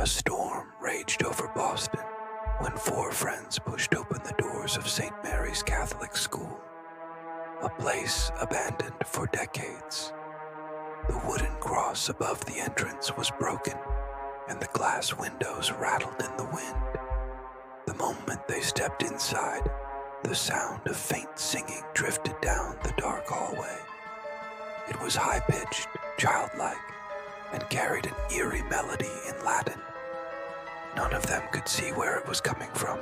A storm raged over Boston when four friends pushed open the doors of St. Mary's Catholic School, a place abandoned for decades. The wooden cross above the entrance was broken, and the glass windows rattled in the wind. The moment they stepped inside, the sound of faint singing drifted down the dark hallway. It was high-pitched, childlike, and carried an eerie melody in Latin. None of them could see where it was coming from,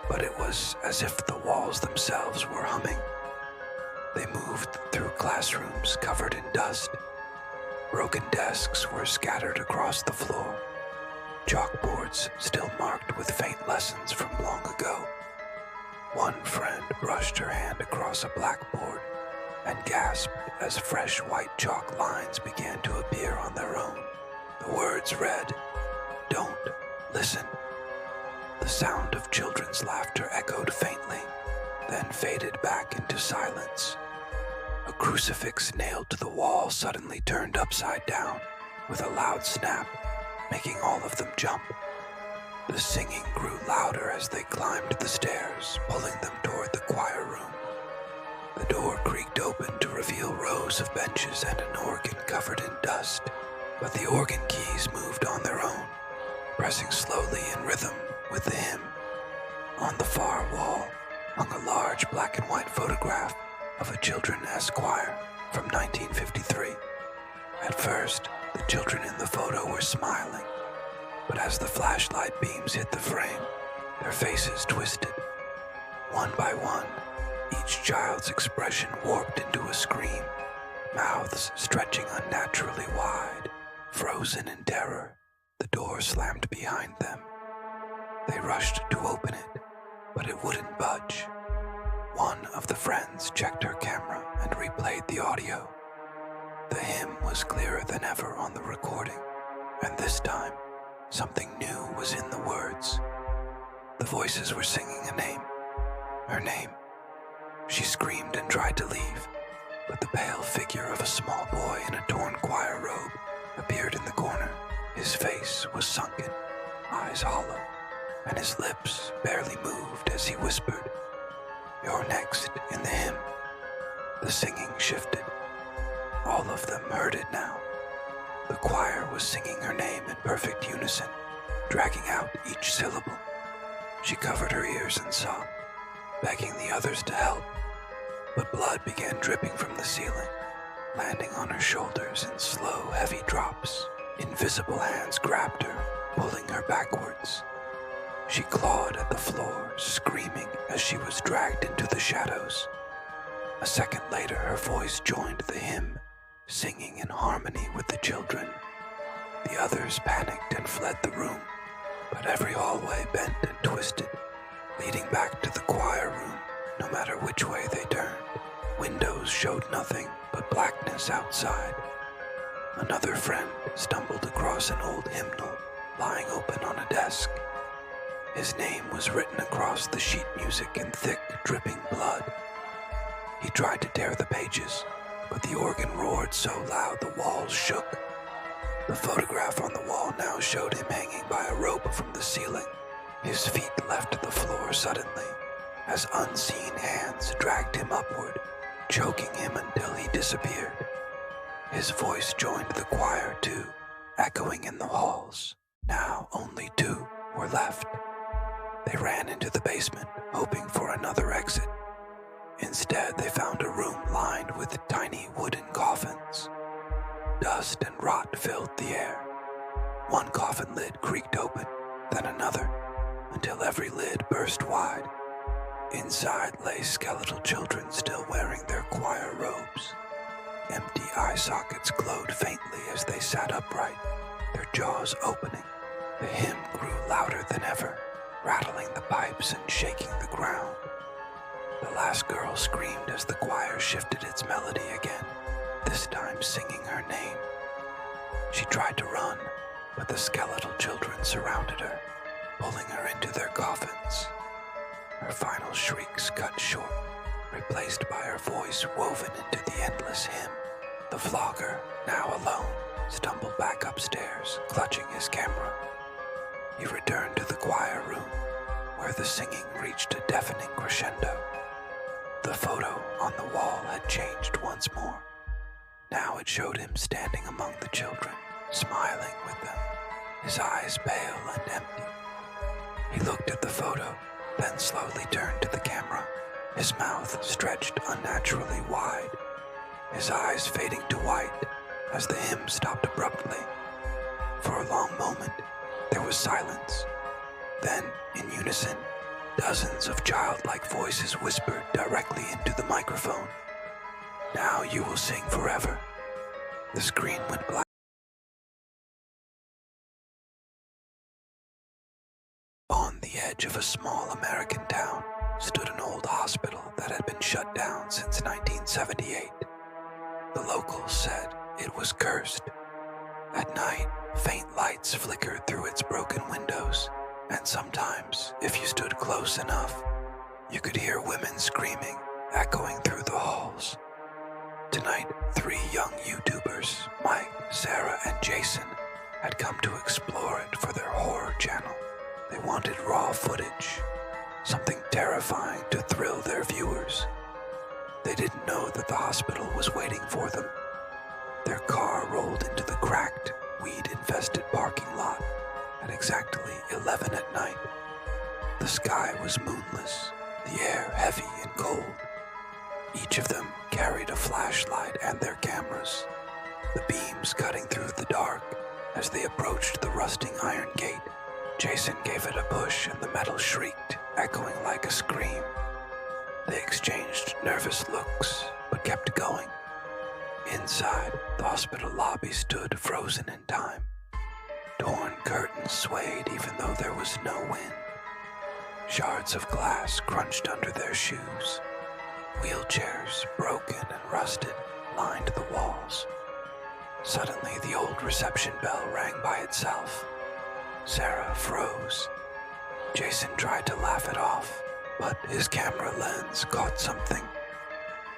but it was as if the walls themselves were humming. They moved through classrooms covered in dust. Broken desks were scattered across the floor, chalkboards still marked with faint lessons from long ago. One friend brushed her hand across a blackboard and gasped as fresh white chalk lines began to appear on their own. The words read, "Don't listen." The sound of children's laughter echoed faintly, then faded back into silence. A crucifix nailed to the wall suddenly turned upside down with a loud snap, making all of them jump. The singing grew louder as they climbed the stairs, pulling them toward the choir room. The door creaked open to reveal rows of benches and an organ covered in dust, but the organ keys moved on their own, pressing slowly in rhythm with the hymn. On the far wall hung a large black and white photograph of a children's choir from 1953. At first, the children in the photo were smiling, but as the flashlight beams hit the frame, their faces twisted. One by one, each child's expression warped into a scream, mouths stretching unnaturally wide. Frozen in terror, the door slammed behind them. They rushed to open it, but it wouldn't budge. One of the friends checked her camera and replayed the audio. The hymn was clearer than ever on the recording, and this time, something new was in the words. The voices were singing a name. Her name. She screamed and tried to leave, but the pale figure of a small boy in a torn choir robe appeared in the corner. His face was sunken, eyes hollow, and his lips barely moved as he whispered, "You're next in the hymn." The singing shifted. All of them heard it now. The choir was singing her name in perfect unison, dragging out each syllable. She covered her ears and sobbed, begging the others to help, but blood began dripping from the ceiling, landing on her shoulders in slow, heavy drops. Invisible hands grabbed her, pulling her backwards. She clawed at the floor, screaming as she was dragged into the shadows. A second later, her voice joined the hymn, singing in harmony with the children. The others panicked and fled the room, but every hallway bent and twisted, leading back to the choir room, no matter which way they turned. Windows showed nothing but blackness outside. Another friend stumbled across an old hymnal lying open on a desk. His name was written across the sheet music in thick, dripping blood. He tried to tear the pages, but the organ roared so loud the walls shook. The photograph on the wall now showed him hanging by a rope from the ceiling. His feet left the floor suddenly, as unseen hands dragged him upward, choking him until he disappeared. His voice joined the choir too, echoing in the halls. Now only two were left. They ran into the basement, hoping for another exit. Instead, they found a room lined with tiny wooden coffins. Dust and rot filled the air. One coffin lid creaked open, then another, until every lid burst wide. Inside lay skeletal children still wearing their choir robes. Empty eye sockets glowed faintly as they sat upright, their jaws opening. The hymn grew louder than ever, rattling the pipes and shaking the ground. The last girl screamed as the choir shifted its melody again, this time singing her name. She tried to run, but the skeletal children surrounded her, pulling her into their coffins. Her final shrieks cut short, replaced by her voice woven into the endless hymn. The vlogger, now alone, stumbled back upstairs, clutching his camera. He returned to the choir room, where the singing reached a deafening crescendo. The photo on the wall had changed once more. Now it showed him standing among the children, smiling with them, his eyes pale and empty. He looked at the photo, then slowly turned to the camera, his mouth stretched unnaturally wide, his eyes fading to white as the hymn stopped abruptly. For a long moment, there was silence. Then, in unison, dozens of childlike voices whispered directly into the microphone. "Now you will sing forever." The screen went black. On the edge of a small American town stood an old hospital that had been shut down since 1978. The locals said it was cursed. At night, faint lights flickered through its broken windows, and sometimes, if you stood close enough, you could hear women screaming, echoing through the halls. Tonight, 3 young YouTubers, Mike, Sarah, and Jason, had come to explore it for their horror channel. They wanted raw footage, something terrifying to thrill their viewers. They didn't know that the hospital was waiting for them. Their car rolled into the cracked, weed-infested parking lot at exactly 11 at night. The sky was moonless, the air heavy and cold. Each of them carried a flashlight and their cameras, the beams cutting through the dark as they approached the rusting iron gate. Jason gave it a push and the metal shrieked, echoing like a scream. They exchanged nervous looks, but kept going. Inside, the hospital lobby stood frozen in time. Torn curtains swayed even though there was no wind. Shards of glass crunched under their shoes. Wheelchairs, broken and rusted, lined the walls. Suddenly, the old reception bell rang by itself. Sarah froze. Jason tried to laugh it off, but his camera lens caught something.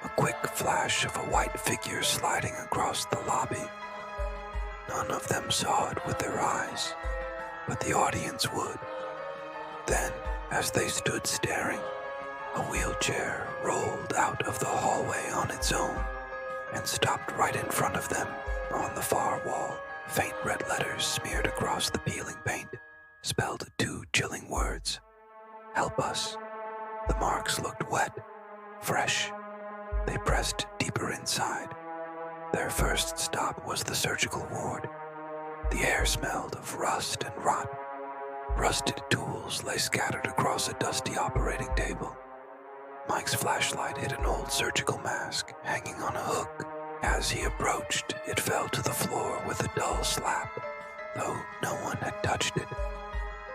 A quick flash of a white figure sliding across the lobby. None of them saw it with their eyes, but the audience would. Then, as they stood staring, a wheelchair rolled out of the hallway on its own and stopped right in front of them on the far wall. Faint red letters smeared across the peeling paint spelled 2 chilling words: "Help us." The marks looked wet, fresh. They pressed deeper inside. Their first stop was the surgical ward. The air smelled of rust and rot. Rusted tools lay scattered across a dusty operating table. Mike's flashlight hit an old surgical mask hanging on a hook. As he approached, it fell to the floor with a dull slap, though no one had touched it.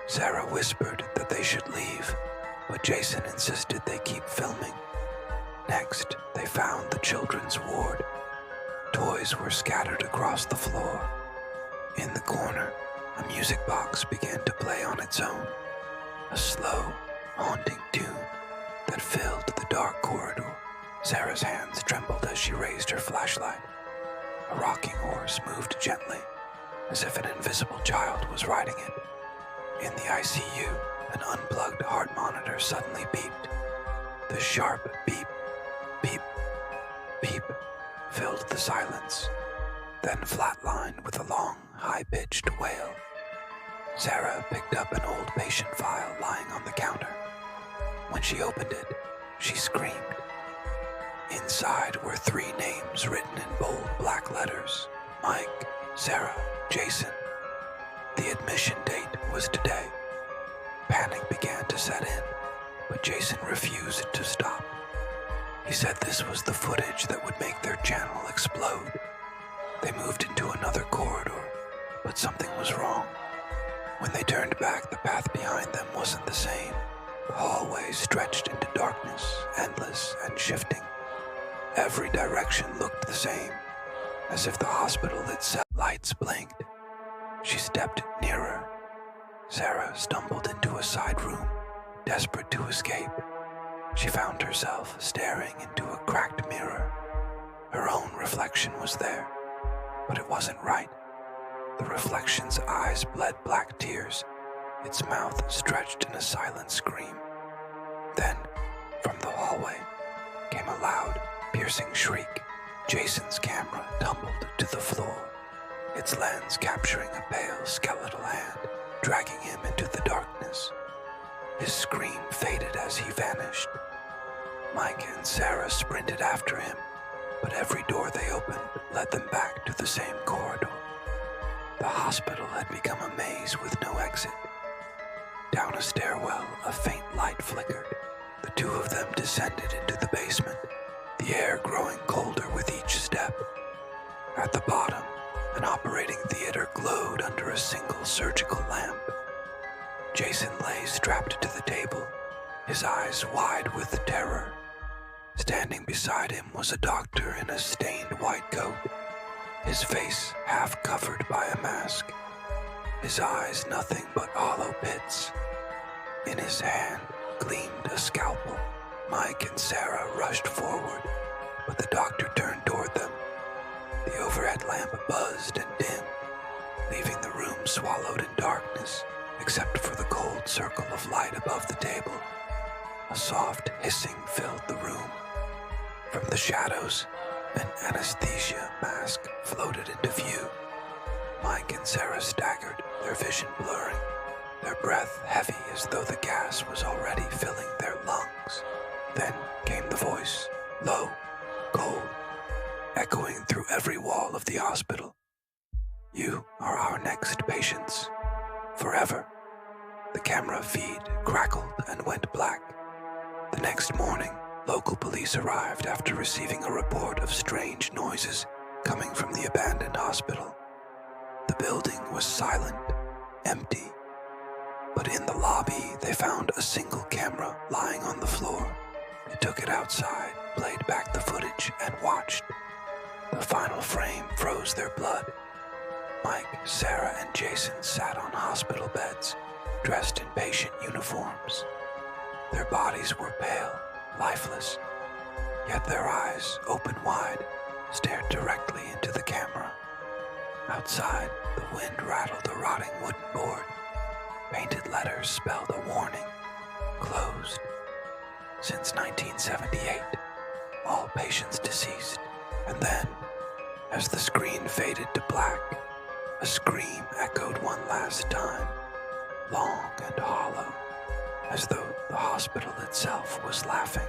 Sarah whispered that they should leave, but Jason insisted they keep filming. Next, they found the children's ward. Toys were scattered across the floor. In the corner, a music box began to play on its own, a slow, haunting tune that filled the dark corridor. Sarah's hands trembled as she raised her flashlight. A rocking horse moved gently, as if an invisible child was riding it. In the ICU, an unplugged heart monitor suddenly beeped. The sharp beep, beep, beep filled the silence, then flatlined with a long, high-pitched wail. Sarah picked up an old patient file lying on the counter. When she opened it, she screamed. Inside were 3 names written in bold black letters: Mike, Sarah, Jason. The admission date was today. Panic began to set in, but Jason refused to stop. He said this was the footage that would make their channel explode. They moved into another corridor, but something was wrong. When they turned back, the path behind them wasn't the same. The hallway stretched into darkness, endless and shifting. Every direction looked the same, as if the hospital itself. Lights blinked. She stepped nearer. Sarah stumbled into a side room, desperate to escape. She found herself staring into a cracked mirror. Her own reflection was there, but it wasn't right. The reflection's eyes bled black tears, its mouth stretched in a silent scream. Then, from the hallway, came a loud, piercing shriek. Jason's camera tumbled to the floor, its lens capturing a pale skeletal hand, dragging him into the darkness. His scream faded as he vanished. Mike and Sarah sprinted after him, but every door they opened led them back to the same corridor. The hospital had become a maze with no exit. Down a stairwell, a faint light flickered. The two of them descended into the basement, the air growing colder with each step. At the bottom, an operating theater glowed under a single surgical lamp. Jason lay strapped to the table, his eyes wide with terror. Standing beside him was a doctor in a stained white coat, his face half covered by a mask, his eyes nothing but hollow pits. In his hand gleamed a scalpel. Mike and Sarah rushed forward, but the doctor turned toward them. The overhead lamp buzzed and dimmed, leaving the room swallowed in darkness, except for the cold circle of light above the table. A soft hissing filled the room. From the shadows, an anesthesia mask floated into view. Mike and Sarah staggered, their vision blurring, their breath heavy as though the gas was already filling their lungs. Then came the voice, low, cold, echoing through every wall of the hospital. "You are our next patients. Forever." The camera feed crackled and went black. The next morning, local police arrived after receiving a report of strange noises coming from the abandoned hospital. The building was silent, empty. But in the lobby, they found a single camera lying on the floor. They took it outside, played back the footage, and watched. The final frame froze their blood. Mike, Sarah, and Jason sat on hospital beds, dressed in patient uniforms. Their bodies were pale, lifeless, yet their eyes, open wide, stared directly into the camera. Outside, the wind rattled a rotting wooden board. Painted letters spelled a warning, closed. Since 1978, all patients deceased. And then, as the screen faded to black, a scream echoed one last time, long and hollow, as though the hospital itself was laughing.